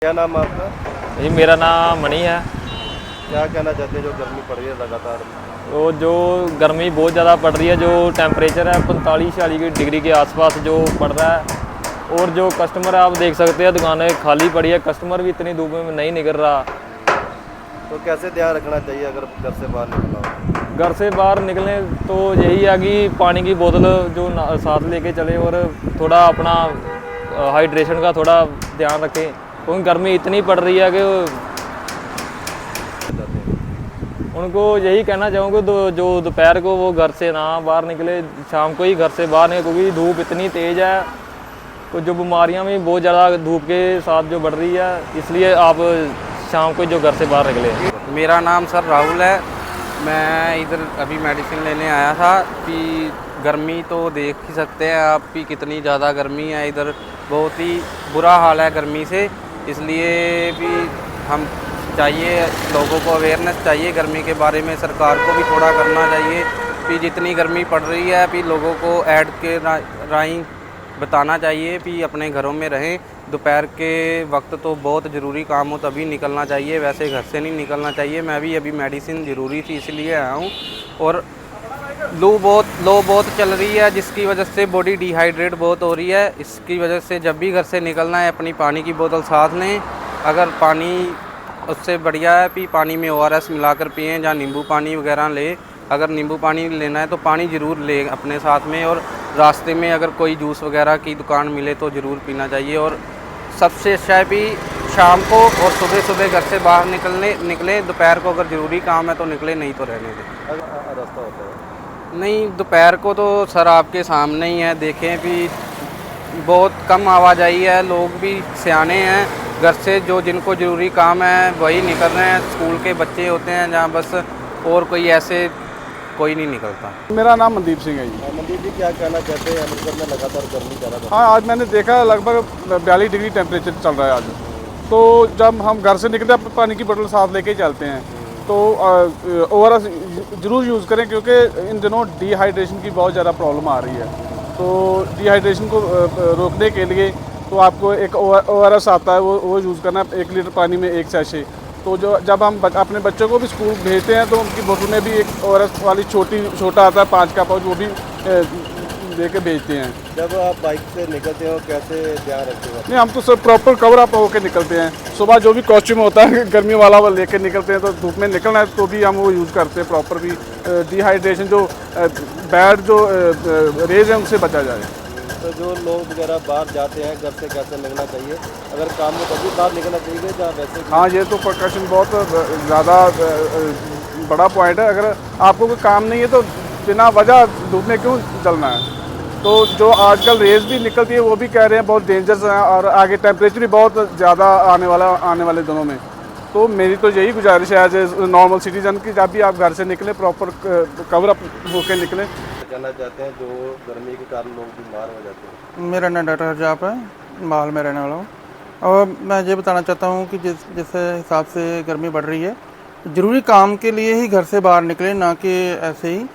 क्या नाम है आपका? जी मेरा नाम मनी है। क्या कहना चाहते हैं जो गर्मी पड़ रही है लगातार? तो जो गर्मी बहुत ज़्यादा पड़ रही है, जो टेम्परेचर है 45-46 डिग्री के आसपास जो पड़ रहा है, और जो कस्टमर है आप देख सकते हैं दुकानें खाली पड़ी है, कस्टमर भी इतनी धूप में नहीं निकल रहा। तो कैसे ध्यान रखना चाहिए अगर घर से बाहर निकलना हो? घर से बाहर निकलें तो यही है कि पानी की बोतल जो साथ लेके चले और थोड़ा अपना हाइड्रेशन का थोड़ा ध्यान रखें, क्योंकि गर्मी इतनी पड़ रही है कि उनको यही कहना चाहूँगा जो दोपहर को वो घर से ना बाहर निकले, शाम को ही घर से बाहर निकले, क्योंकि धूप इतनी तेज़ है। तो जो बीमारियां भी बहुत ज़्यादा धूप के साथ जो बढ़ रही है, इसलिए आप शाम को जो घर से बाहर निकले। मेरा नाम सर राहुल है। मैं इधर अभी मेडिसिन लेने आया था कि गर्मी तो देख ही सकते हैं आप कि कितनी ज़्यादा गर्मी है इधर, बहुत ही बुरा हाल है गर्मी से। इसलिए भी हम चाहिए लोगों को अवेयरनेस चाहिए गर्मी के बारे में, सरकार को भी थोड़ा करना चाहिए कि जितनी गर्मी पड़ रही है कि लोगों को ऐड के राई बताना चाहिए कि अपने घरों में रहें। दोपहर के वक्त तो बहुत ज़रूरी काम हो तभी निकलना चाहिए, वैसे घर से नहीं निकलना चाहिए। मैं भी अभी मेडिसिन ज़रूरी थी इसलिए आया हूँ। और लो बहुत चल रही है, जिसकी वजह से बॉडी डिहाइड्रेट बहुत हो रही है। इसकी वजह से जब भी घर से निकलना है अपनी पानी की बोतल साथ लें। अगर पानी उससे बढ़िया है कि पानी में ORS मिलाकर पिएँ या नींबू पानी वगैरह लें। अगर नींबू पानी लेना है तो पानी ज़रूर लें अपने साथ में, और रास्ते में अगर कोई जूस वगैरह की दुकान मिले तो ज़रूर पीना चाहिए। और सबसे अच्छा है भी शाम को और सुबह घर से बाहर निकलें। दोपहर को अगर ज़रूरी काम है तो निकलें, नहीं तो रहने दें। रास्ता होता है नहीं, दोपहर को तो सर आपके सामने ही है, देखें भी बहुत कम आवाजाही है, लोग भी सियाने हैं। घर से जो जिनको ज़रूरी काम है वही निकल रहे हैं। स्कूल के बच्चे होते हैं जहाँ बस, और कोई ऐसे कोई नहीं निकलता। मेरा नाम मनदीप सिंह है जी। मनदीप जी, क्या कहना चाहते हैं अमृतसर में लगातार गर्मी ज़्यादा बढ़ रही है? हाँ, आज मैंने देखा लगभग 42 डिग्री टेम्परेचर चल रहा है आज। तो जब हम घर से निकलते हैं पानी की बोतल साथ लेके ही चलते हैं। तो ORS ज़रूर यूज़ करें, क्योंकि इन दिनों डिहाइड्रेशन की बहुत ज़्यादा प्रॉब्लम आ रही है। तो डिहाइड्रेशन को रोकने के लिए तो आपको एक ORS आता है, वो यूज़ करना है 1 लीटर पानी में 1 सैशे। तो जो जब हम अपने बच्चों को भी स्कूल भेजते हैं तो उनकी बोतल में भी एक ORS वाली छोटा आता है 5 का पाउच, वो भी दे के भेजते हैं। जब आप बाइक से निकलते हो कैसे ध्यान रखते हो? नहीं, हम तो सब प्रॉपर कवर अप होकर निकलते हैं। सुबह जो भी कॉस्ट्यूम होता है गर्मी वाला वो लेके निकलते हैं। तो धूप में निकलना है तो भी हम वो यूज़ करते हैं प्रॉपर भी, डिहाइड्रेशन जो बैड जो रेज है उनसे बचा जाए। तो जो लोग वगैरह बाहर जाते हैं घर से कैसे निकलना चाहिए? अगर काम में तभी बाहर निकलना चाहिए या वैसे? हाँ, ये तो प्रकर्शन बहुत ज़्यादा बड़ा पॉइंट है। अगर आपको कोई काम नहीं है तो बिना वजह धूप में क्यों जलना है? तो जो आजकल रेज भी निकलती है वो भी कह रहे हैं बहुत डेंजरस है, और आगे टेम्परेचर भी बहुत ज़्यादा आने वाले दिनों में। तो मेरी तो यही गुजारिश है एज ए नॉर्मल सिटीजन की, जब भी आप घर से निकलें प्रॉपर कवर अप होकर निकलें। कहना चाहते हैं जो गर्मी के कारण लोग बीमार हो जाते हैं? मेरा नाम डॉक्टर हरजाप है, माहौल में रहने वाला हूँ। और मैं ये बताना चाहता हूँ कि जिस हिसाब से गर्मी बढ़ रही है, ज़रूरी काम के लिए ही घर से बाहर निकलें, ना कि ऐसे ही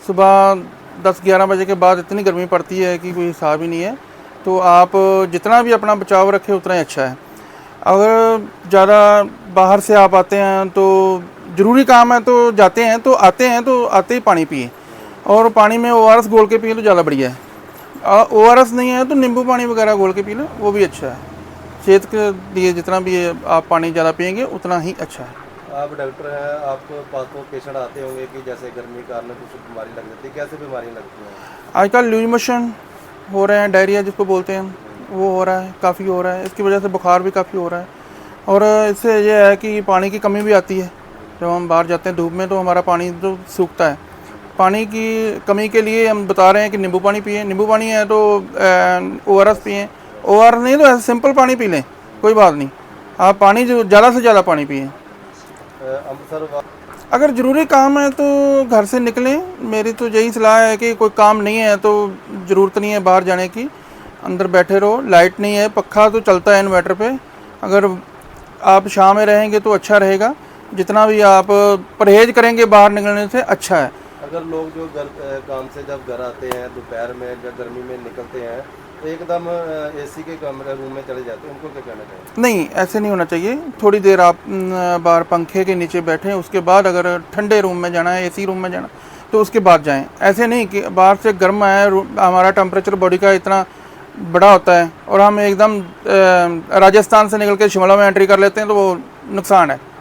सुबह 10-11 बजे के बाद इतनी गर्मी पड़ती है कि कोई हिसाब ही नहीं है। तो आप जितना भी अपना बचाव रखें उतना ही अच्छा है। अगर ज़्यादा बाहर से आप आते हैं तो ज़रूरी काम है तो जाते हैं, तो आते ही पानी पिए, और पानी में ORS घोल के पिए तो ज़्यादा बढ़िया है। ORS नहीं है तो नींबू पानी वगैरह घोल के पी लें, वो भी अच्छा है। सेहत के लिए जितना भी आप पानी ज़्यादा पिएंगे उतना ही अच्छा है। आप डॉक्टर हैं, आपके पास तो पेशेंट आते होंगे कि जैसे गर्मी के कारण कुछ बीमारी लग जाती है, कैसे बीमारी लगती है? आजकल लूज मोशन हो रहे हैं, डायरिया जिसको बोलते हैं, वो हो रहा है, काफ़ी हो रहा है। इसकी वजह से बुखार भी काफ़ी हो रहा है। और इससे ये है कि पानी की कमी भी आती है। जब हम बाहर जाते हैं धूप में तो हमारा पानी तो सूखता है। पानी की कमी के लिए हम बता रहे हैं कि नींबू पानी पिएं। नींबू पानी है तो ORS पिएं। ORS नहीं तो ऐसे सिंपल पानी पी लें, कोई बात नहीं। आप पानी जो ज़्यादा से ज़्यादा पानी पिएं। अगर ज़रूरी काम है तो घर से निकलें। मेरी तो यही सलाह है कि कोई काम नहीं है तो ज़रूरत नहीं है बाहर जाने की, अंदर बैठे रहो। लाइट नहीं है, पक्खा तो चलता है इन्वर्टर पे। अगर आप शाम में रहेंगे तो अच्छा रहेगा। जितना भी आप परहेज़ करेंगे बाहर निकलने से अच्छा है। अगर लोग जो काम से जब घर आते हैं दोपहर में या गर्मी में निकलते हैं एकदम एसी के कमरे रूम में चले जाते हैं, उनको क्या कहना चाहिए? नहीं, ऐसे नहीं होना चाहिए। थोड़ी देर आप बाहर पंखे के नीचे बैठें, उसके बाद अगर ठंडे रूम में जाना है, एसी रूम में जाना, तो उसके बाद जाएं। ऐसे नहीं कि बाहर से गर्म आया, हमारा टेम्परेचर बॉडी का इतना बड़ा होता है और हम एकदम राजस्थान से निकल के शिमला में एंट्री कर लेते हैं, तो वो नुकसान है।